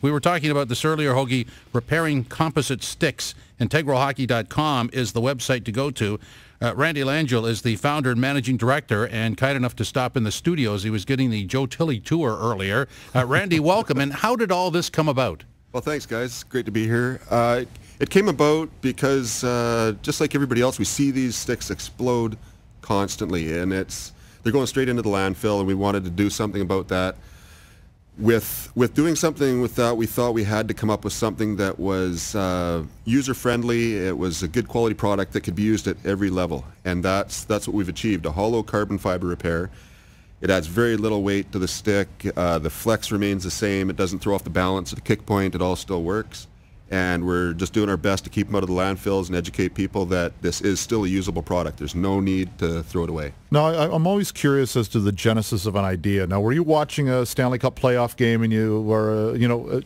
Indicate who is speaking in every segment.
Speaker 1: We were talking about this earlier, Hoagie, repairing composite sticks. IntegralHockey.com is the website to go to. Randy Langell is the founder and managing director, and kind enough to stop in the studios. He was getting the Joe Tilley tour earlier. Randy, welcome. And how did all this come about?
Speaker 2: Well, thanks, guys. Great to be here. It came about because, just like everybody else, we see these sticks explode constantly, and they're going straight into the landfill, and we wanted to do something about that. With doing something with that, we thought we had to come up with something that was user-friendly. It was a good quality product that could be used at every level, and that's what we've achieved, a hollow carbon fiber repair. It adds very little weight to the stick. The flex remains the same. It doesn't throw off the balance at the kick point. It all still works. And we're just doing our best to keep them out of the landfills and educate people that this is still a usable product. There's no need to throw it away.
Speaker 3: Now, I'm always curious as to the genesis of an idea. Now, were you watching a Stanley Cup playoff game and you were,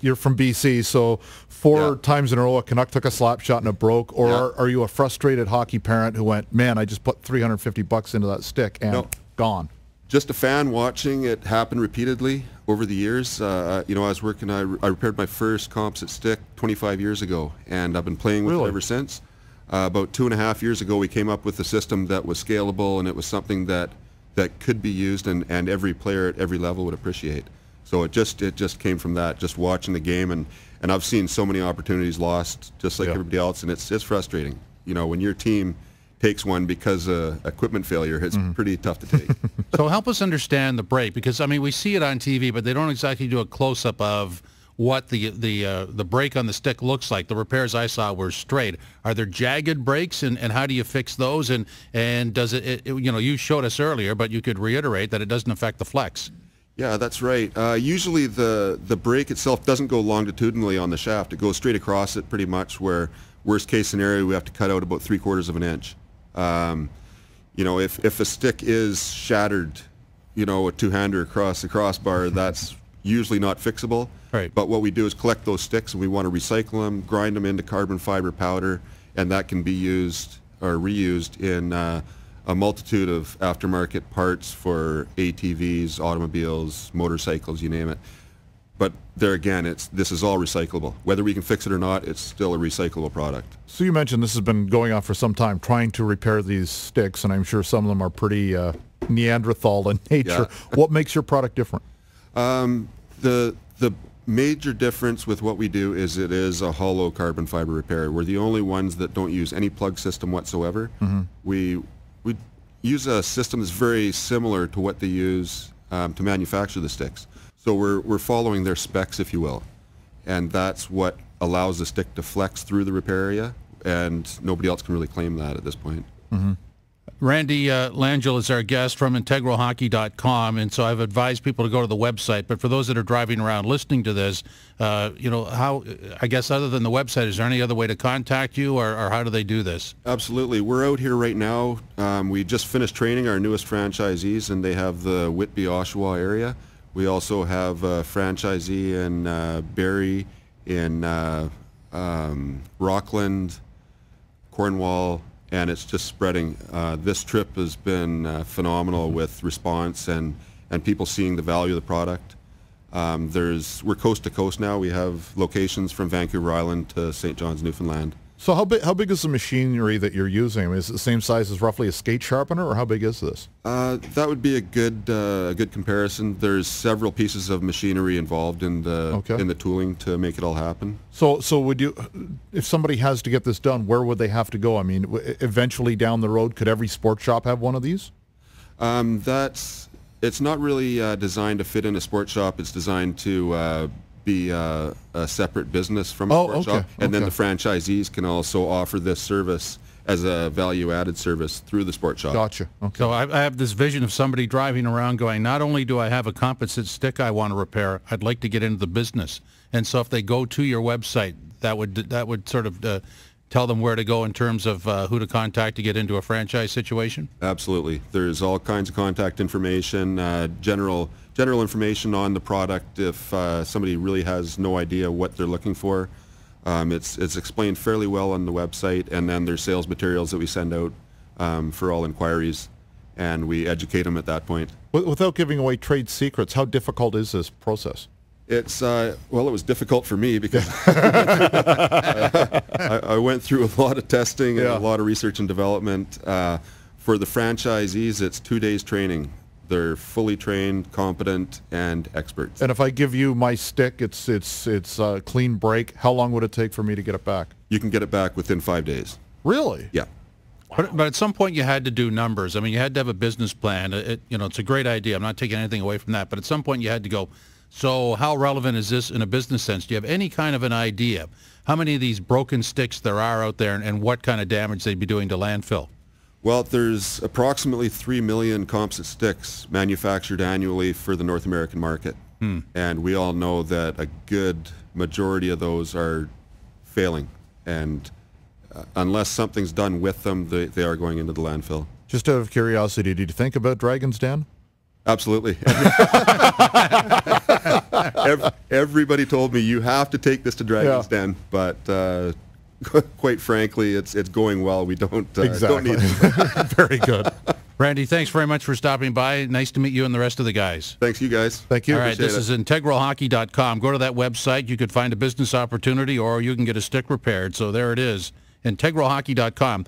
Speaker 3: you're from BC, so four times in a row a Canuck took a slap shot and it broke, or are you a frustrated hockey parent who went, man, I just put $350 into that stick and gone?
Speaker 2: Just a fan watching it happen repeatedly over the years. I was working, I repaired my first composite stick 25 years ago, and I've been playing with it ever since. About 2.5 years ago, we came up with a system that was scalable, and it was something that could be used and every player at every level would appreciate. So it just came from that, just watching the game, and I've seen so many opportunities lost, just like everybody else, and it's frustrating. When your team takes one because of equipment failure, it's pretty tough to take.
Speaker 1: So help us understand the break, because I mean we see it on TV, but they don't exactly do a close-up of what the break on the stick looks like. The repairs I saw were straight. Are there jagged breaks, and how do you fix those? And does it you showed us earlier, but you could reiterate that it doesn't affect the flex.
Speaker 2: Yeah, that's right. Usually the break itself doesn't go longitudinally on the shaft. It goes straight across it pretty much, where worst case scenario we have to cut out about 3/4 of an inch. If a stick is shattered, a two-hander across the crossbar, that's usually not fixable.
Speaker 1: Right.
Speaker 2: But what we do is collect those sticks, and we want to recycle them, grind them into carbon fiber powder, and that can be used or reused in a multitude of aftermarket parts for ATVs, automobiles, motorcycles, you name it. But there again, this is all recyclable. Whether we can fix it or not, it's still a recyclable product.
Speaker 3: So you mentioned this has been going on for some time, trying to repair these sticks, and I'm sure some of them are pretty Neanderthal in nature.
Speaker 2: Yeah.
Speaker 3: What makes your product different?
Speaker 2: The major difference with what we do is it is a hollow carbon fiber repair. We're the only ones that don't use any plug system whatsoever. We use a system that's very similar to what they use to manufacture the sticks. So we're following their specs, if you will, and that's what allows the stick to flex through the repair area, and nobody else can really claim that at this point.
Speaker 1: Randy Langell is our guest from IntegralHockey.com, and so I've advised people to go to the website. But for those that are driving around listening to this, how, I guess other than the website, is there any other way to contact you, or how do they do this?
Speaker 2: Absolutely. We're out here right now. We just finished training our newest franchisees, and they have the Whitby-Oshawa area. We also have a franchisee in Barrie, in Rockland, Cornwall, and it's just spreading. This trip has been phenomenal with response and people seeing the value of the product. We're coast to coast now. We have locations from Vancouver Island to St. John's, Newfoundland.
Speaker 3: So how big is the machinery that you're using? I mean, is it the same size as roughly a skate sharpener, or how big is this?
Speaker 2: That would be a good comparison. There's several pieces of machinery involved in the tooling to make it all happen.
Speaker 3: So would you, if somebody has to get this done, where would they have to go? I mean, eventually down the road, could every sports shop have one of these?
Speaker 2: It's not really designed to fit in a sports shop. It's designed to be a separate business from a sports shop, and then the franchisees can also offer this service as a value-added service through the sports shop.
Speaker 3: Gotcha. Okay.
Speaker 1: So I have this vision of somebody driving around going, not only do I have a composite stick I want to repair, I'd like to get into the business. And so if they go to your website, that would sort of tell them where to go in terms of who to contact to get into a franchise situation? Absolutely.
Speaker 2: There's all kinds of contact information, general information on the product if somebody really has no idea what they're looking for. It's explained fairly well on the website, and then there's sales materials that we send out for all inquiries, and we educate them at that point.
Speaker 3: Without giving away trade secrets, how difficult is this process?
Speaker 2: It's well, it was difficult for me because I went through a lot of testing and a lot of research and development. For the franchisees, it's 2 days training. They're fully trained, competent, and experts.
Speaker 3: And if I give you my stick, it's a clean break. How long would it take for me to get it back?
Speaker 2: You can get it back within 5 days.
Speaker 3: Really?
Speaker 2: Yeah.
Speaker 1: But at some point you had to do numbers. I mean, you had to have a business plan. It's a great idea. I'm not taking anything away from that. But at some point you had to go, so how relevant is this in a business sense? Do you have any kind of an idea how many of these broken sticks there are out there and what kind of damage they'd be doing to landfill?
Speaker 2: Well, there's approximately 3 million composite sticks manufactured annually for the North American market. And we all know that a good majority of those are failing. And unless something's done with them, they are going into the landfill.
Speaker 3: Just out of curiosity, did you think about Dragon's Den?
Speaker 2: Absolutely. Everybody told me you have to take this to Dragon's Den, but quite frankly, it's going well. We don't don't need it.
Speaker 3: Very good.
Speaker 1: Randy, thanks very much for stopping by. Nice to meet you and the rest of the guys.
Speaker 2: Thanks, you guys.
Speaker 3: Thank you.
Speaker 1: All right, this is integralhockey.com. Go to that website. You could find a business opportunity or you can get a stick repaired. So there it is, integralhockey.com.